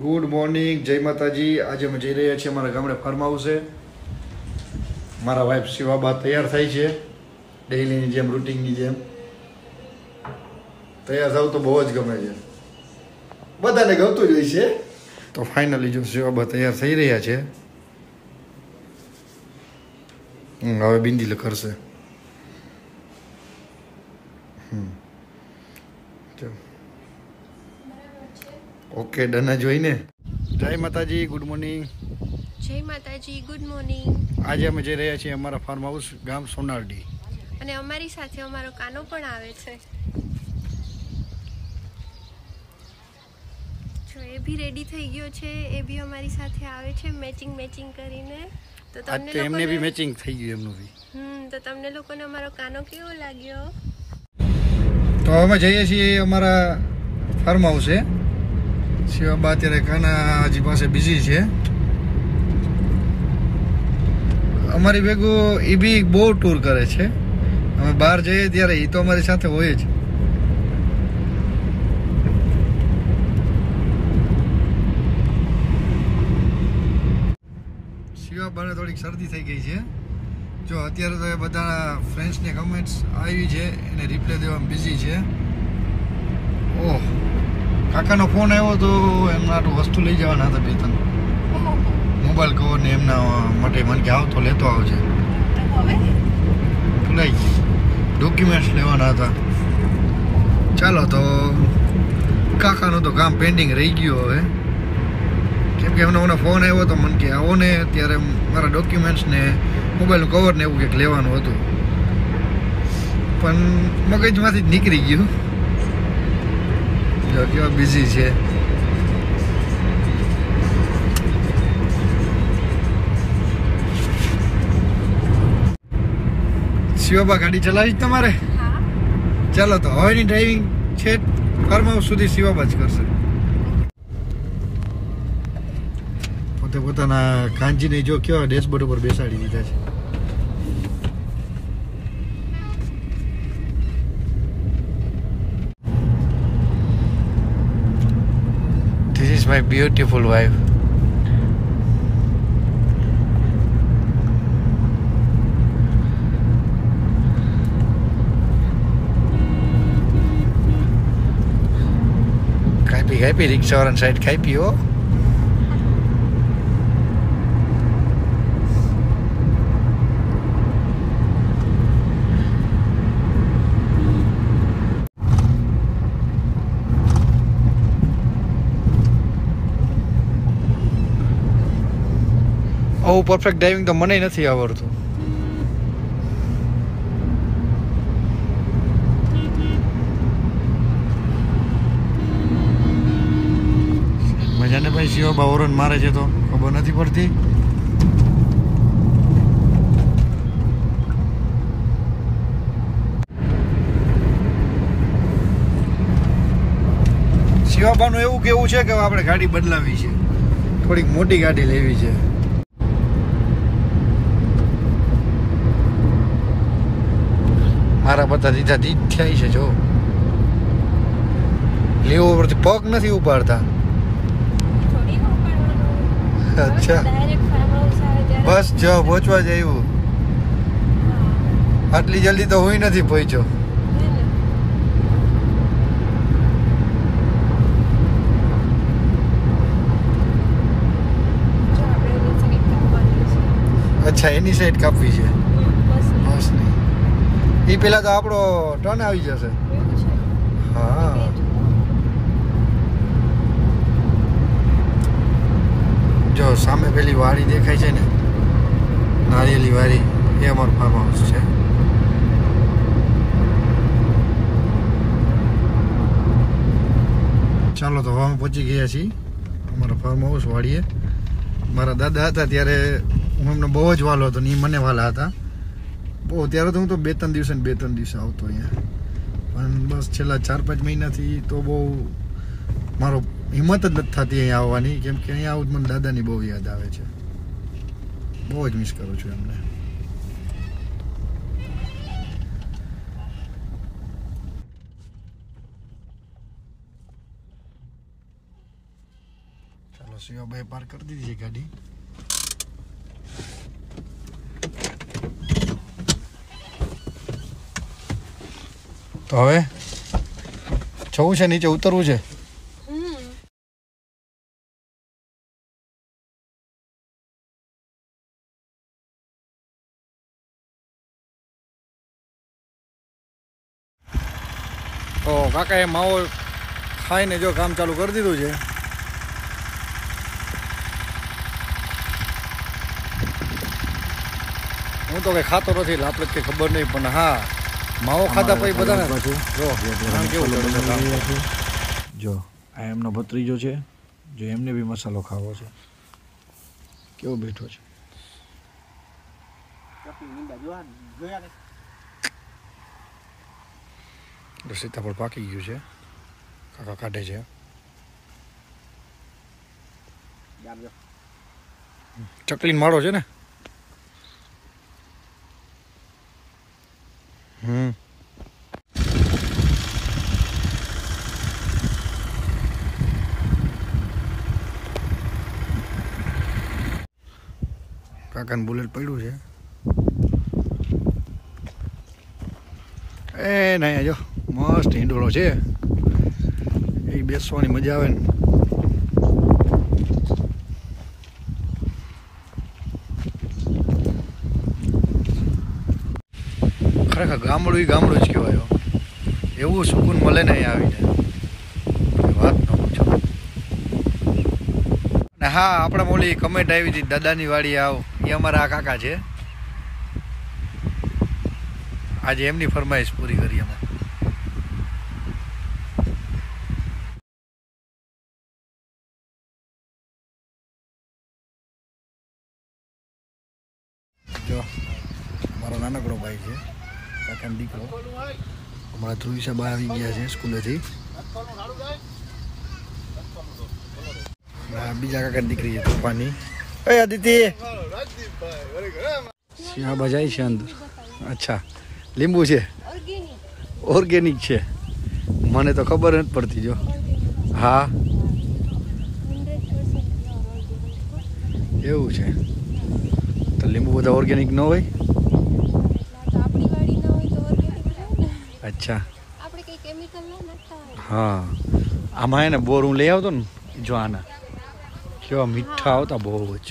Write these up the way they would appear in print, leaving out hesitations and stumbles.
Good morning, જય માતાજી. આજે અમે જઈ રહ્યા છીએ અમારા ગામડે ફાર્મ હાઉસે. મારા વાઈફ શિવાબા તૈયાર થાય છે ડેઈલીની જેમ, રૂટીનની જેમ. તૈયાર થવું તો બહુ જ ગમે છે, બધાને ગમતું જ હોય છે. તો ફાઇનલી જો શિવાબા તૈયાર થઈ રહ્યા છે. હવે બિંદી કરશે. ઓકે, ડન જ હોય ને. જય માતાજી, ગુડ મોર્નિંગ. જય માતાજી, ગુડ મોર્નિંગ. આજે અમે જઈ રહ્યા છીએ અમારા ફાર્મ હાઉસ ગામ સોનારડી, અને અમારી સાથે અમારો કાનો પણ આવે છે. જો એ બી રેડી થઈ ગયો છે, એ બી અમારી સાથે આવે છે મેચિંગ કરીને. તો તમને એમને બી મેચિંગ થઈ ગયું એમનું બી. તો તમને લોકોને અમારો કાનો કેવો લાગ્યો? તો અમે જઈએ છીએ અમારા ફાર્મ હાઉસે. શિવાબા અત્યારે કાનાજી પાસે બિઝી છે. અમારી ભેગું એ બી બહુ ટૂર કરે છે. અમે બહાર જઈએ ત્યારે એ તો અમારી સાથે હોય જ. શિવાબાને થોડીક શરદી થઈ ગઈ છે. જો અત્યારે તો એ બધા ફ્રેન્ડ્સને કમેન્ટ્સ આવી છે, એને રિપ્લાય દેવામાં બિઝી છે. ઓહ, કાકાનો ફોન આવ્યો તો એમના વસ્તુ લઈ જવાના હતા, 2-3 મોબાઈલ કવર ને એમના માટે. મને કે આવતો લેતો આવજે. ભૂલાઈ ગઈ, ડોક્યુમેન્ટ્સ લેવાના હતા. ચાલો, તો કાકાનું તો કામ પેન્ડિંગ રહી ગયું હવે, કેમ કે એમનો ફોન આવ્યો તો મને કે આવો ને, ત્યારે મારા ડોક્યુમેન્ટ્સ ને મોબાઈલનું કવર ને એવું કંઈક લેવાનું હતું, પણ મગજમાંથી જ નીકળી ગયું. કેવા બિઝી છે. શિવાબા ગાડી ચલાવી તમારે? ચાલો, તો હવેની ડ્રાઇવિંગ છે ફાર્મ હાઉસ સુધી શિવાબા જ કરશે. પોતે પોતાના કાંજીને જો કેવા ડેશબોર્ડ ઉપર બેસાડી દીધા છે. This is my beautiful wife. ખાઈ પી રિક્ષાવાળાની સાઈડ ખાઈ પીઓ. પરફેક્ટ ડ્રાઇવિંગ તો મને નથી આવડતું. મજાને ભાઈ શિવાબા ઓરન મારે છે તો ખબર નથી પડતી. શિવાબાનું એવું કેવું છે કે આપણે ગાડી બદલાવી છે, થોડીક મોટી ગાડી લેવી છે. મારા બધા દીધા દીધ થાય છે. જો લીવ ઉપરથી પગ નથી ઉપાડતા. અચ્છા, બસ જો પહોંચવા જ આવ્યું. આટલી જલ્દી તો હું નથી પહોંચ્યો. અચ્છા, એની સાઈડ કાપવી છે બસની. એ પેલા તો આપણો ટર્ન આવી જશે. હા, જો સામે પેલી વાડી દેખાય છે ને, નારિયેલી વાડી, એ અમારું ફાર્મ હાઉસ છે. ચાલો, તો હવે અમે પહોંચી ગયા છીએ અમારા ફાર્મ હાઉસ વાડીએ. મારા દાદા હતા ત્યારે હું એમને બહુ જ વાલો હતો ને એ મને વાલા હતા બહુ. ત્યારે તો હું તો 2-3 દિવસે આવતો અહીંયા, પણ બસ છેલ્લા 4-5 મહિનાથી તો બહુ મારો હિંમત જ નથી થતી અહીંયા આવવાની, કેમ કે અહીંયા આવું મને દાદાની બહુ યાદ આવે છે. બહુ જ મિસ કરું છું એમને. શિવાભાઈ પાર્ક કરી દીધી છે ગાડી. તો હવે જવું છે, નીચે ઉતરવું છે. તો કાકાએ માવો ખાઈને જો કામ ચાલુ કરી દીધું છે. હું તો કઈ ખાતો નથી એટલે આપણે કઈ ખબર નહીં, પણ હા માવો ખાતા પછી બધાને પાછું જો આ એમનો ભત્રીજો છે, જો એમને બી મસાલો ખાવો છે. કેવો બેઠો છે. સીતાફળ પાકી ગયું છે, કાકા કાઢે છે. ચકલીનો માળો છે ને. કાકાનું બુલેટ પડ્યું છે. એ નહીં જો મસ્ત હિંડોળો છે, એ બેસવાની મજા આવે ને. ખરેખર ગામડું જ કહેવાય. એવું સુકૂન મળે ને અહીંયા આવીને, વાત ન પૂછો. ને હા, આપણે ઓલી કમેન્ટ આવી હતી દાદાની વાડી આવ, એ અમારા આ કાકા છે. આજે એમની ફરમાઈશ પૂરી કરી અમે. જો મારો નાનકડો ભાઈ છે, કાકાનો દીકરો. હમણાં ધ્રુવી બા આવી ગયા છે સ્કૂલેથી. બીજા કાકાની દીકરી છે તોફાની. એ આદિત્ય સિંહાબા જાય છે અંદર. અચ્છા, લીંબુ છે, ઓર્ગેનિક છે. મને તો ખબર નથી પડતી. જો હા એવું છે. તો લીંબુ બધા ઓર્ગેનિક ન હોય? અચ્છા હા. આમાં એને બોર હું લઈ આવતો ને, જો આના કેવા મીઠા આવતા બહુ જ.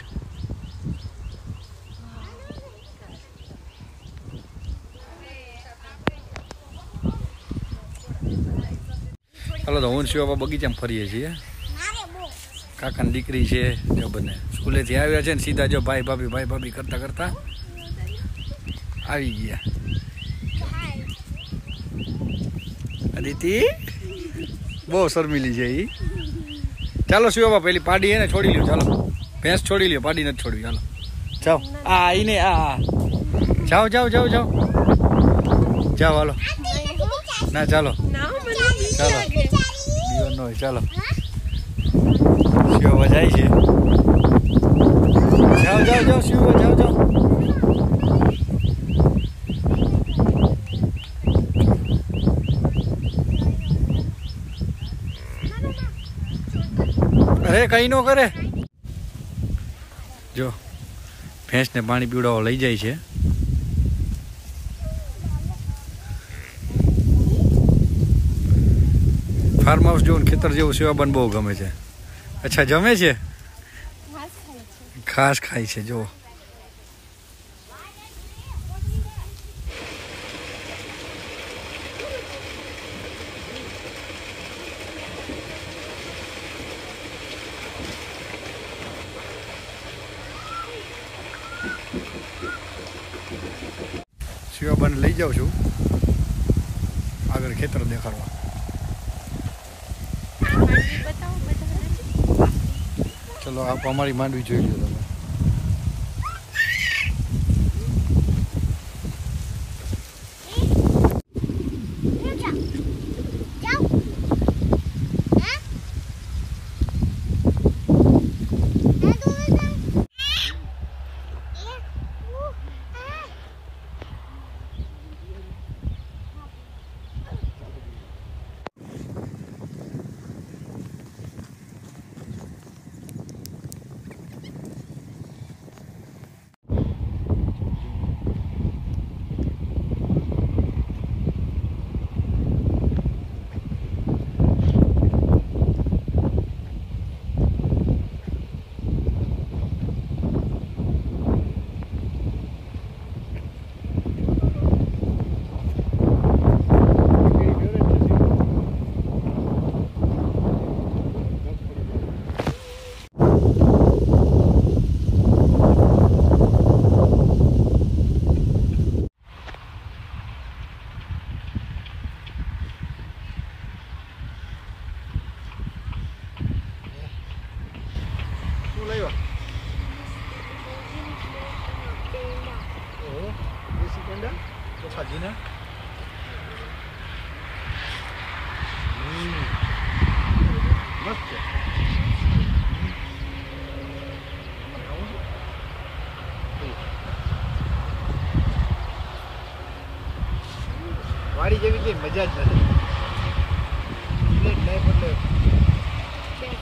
ચાલો તો હું શિવા બગીચામાં ફરીએ છીએ. કાકાની દીકરી છે, જો બંને સ્કૂલેથી આવ્યા છે ને સીધા જો ભાઈ ભાભી કરતા કરતા આવી ગયા. અદિતિ બહુ શર્મિલી છે એ. ચાલો શિવા પેલી પાડી એને છોડી લ્યો. ચાલો ભેંસ છોડી લ્યો, પાડી નથી છોડવી. ચાલો જાઓ. આ એને આ જાઓ હાલો. ના ચાલો બીજો ન હોય. ચાલો શિવા જાય છે. જાઓ શિવા જાઓ. અરે કઈ નો કરે. જો ભેંસને પાણી પીવડાવવા લઈ જાય છે. ફાર્મ હાઉસ જેવું ખેતર જેવું સેવાબન બહુ ગમે છે. અચ્છા જમે છે, ઘાસ ખાય છે. જો શિવાબાને લઈ જાઉં છું આગળ ખેતર દેખાડવા. ચલો આપ અમારી માંડવી જોઈ લો તમે. મંડા ઓછાજીને મસ્ત છે. વાડી જેવી કઈ મજા જ નથી. પ્લેટ લાઈફ એટલે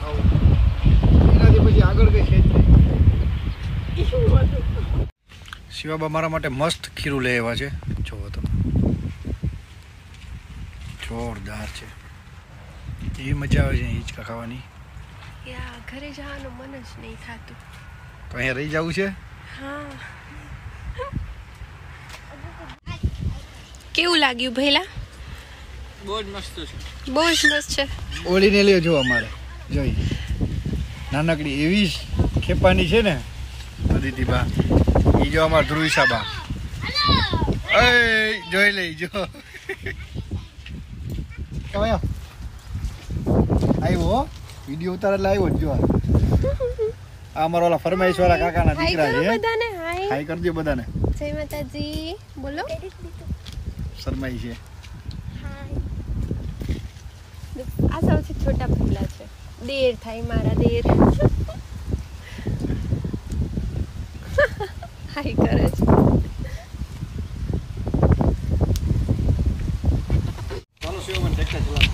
આવું એનાથી પછી આગળ કઈ છે જ નહીં. શિવાબા મારા માટે મસ્ત ખીરું લઈ આવ્યા છે. જોવો તમે, જોરદાર છે. એવી મજા આવે છે હિંચકા ખાવાની. યા ઘરે જવાનું મન જ નહીં થતું. તો અહીંયા રહી જવું છે. હા. કેવું લાગ્યું ભૈલા? બહુ જ મસ્ત છે. બહુ જ મસ્ત છે. ઓળીને લ્યો જો અમારે જોઈ નાનકડી એવી ખેપાની છે ને અદિતિ બા. એ જો અમાર ધ્રુવિસા બા જોઈ લઈ જો આવ્યો વિડીયો ઉતાર એટલે આવ્યો જ જો. આ અમારા ઓલા ફરમાઈશ વાળા કાકાના દીકરા છે. બધાને હાય હાય કરજો બધાને. જય માતાજી. બોલો. શરમાઈ છે. આ સૌથી છોટા ફૂલા છે. દેર થાય મારા દેર. હાય કરે છે. ચાલો શિવમન ટ્રેક્ટર ચલાવ.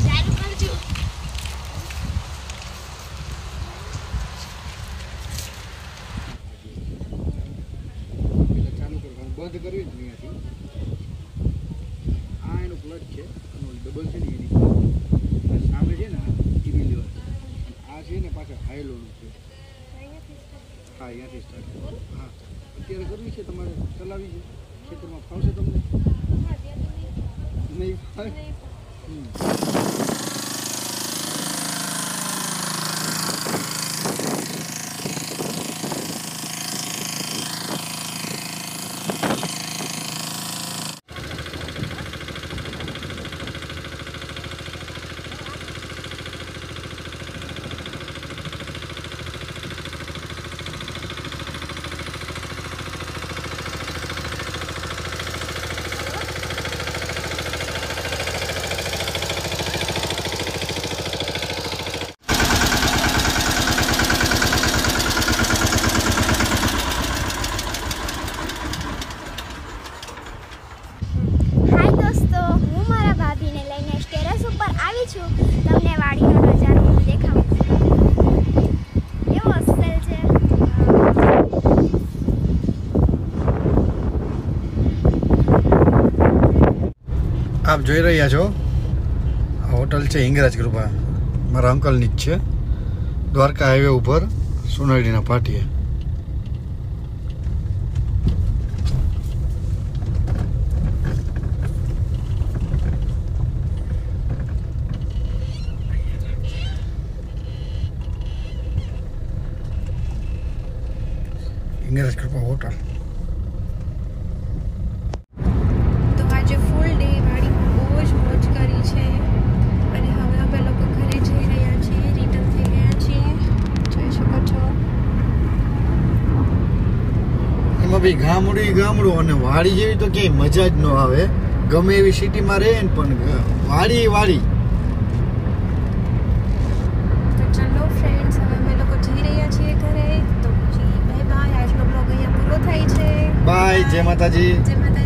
ચાલુ કરજો. ચાલુ કરવાનું બંધ કરવી જ નહીં. આ એનું ક્લચ છે. ડબલ છે ને એની સામે છે ને ઈવી લેવલ. આ છે ને પાછળ હાઈ લોનું છે. હા અહીંયાથી સ્ટાર્ટ. હા અત્યારે કરવી છે તમારે ચલાવી છે ખેતરમાં ફાવશે તમને? નહીં ફાવે. તમને વાડીનો નજારો હું દેખાડું છું. કેવો અસલ છે. આપ જોઈ રહ્યા છો આ હોટલ છે હિંગરાજ કૃપા. મારા અંકલની જ છે. દ્વારકા હાઈવે ઉપર સોનાડીના પાટીએ. હિંગરાજ કૃપા હોટલ. તો આજે ફૂલ ડે વાડીમાં બહુ જ મોજ કરી છે અને હવે અમે લોકો ઘરે જઈ રહ્યા છીએ. રિટર્ન થઈ ગયા છીએ. જોઈ શકો છો. એમાં બી ગામડું અને વાડી જેવી તો ક્યાંય મજા જ ન આવે. ગમે એવી સિટીમાં રહે ને પણ વાડી. તો ચલો ફ્રેન્ડ્સ, હવે અમે લોકો જઈ રહ્યા છીએ ઘરે. તો પછી બાય બાય. આજનો બ્લોગ અહીંયા પૂરો થાય છે. બાય. જય માતાજી. જય માતાજી.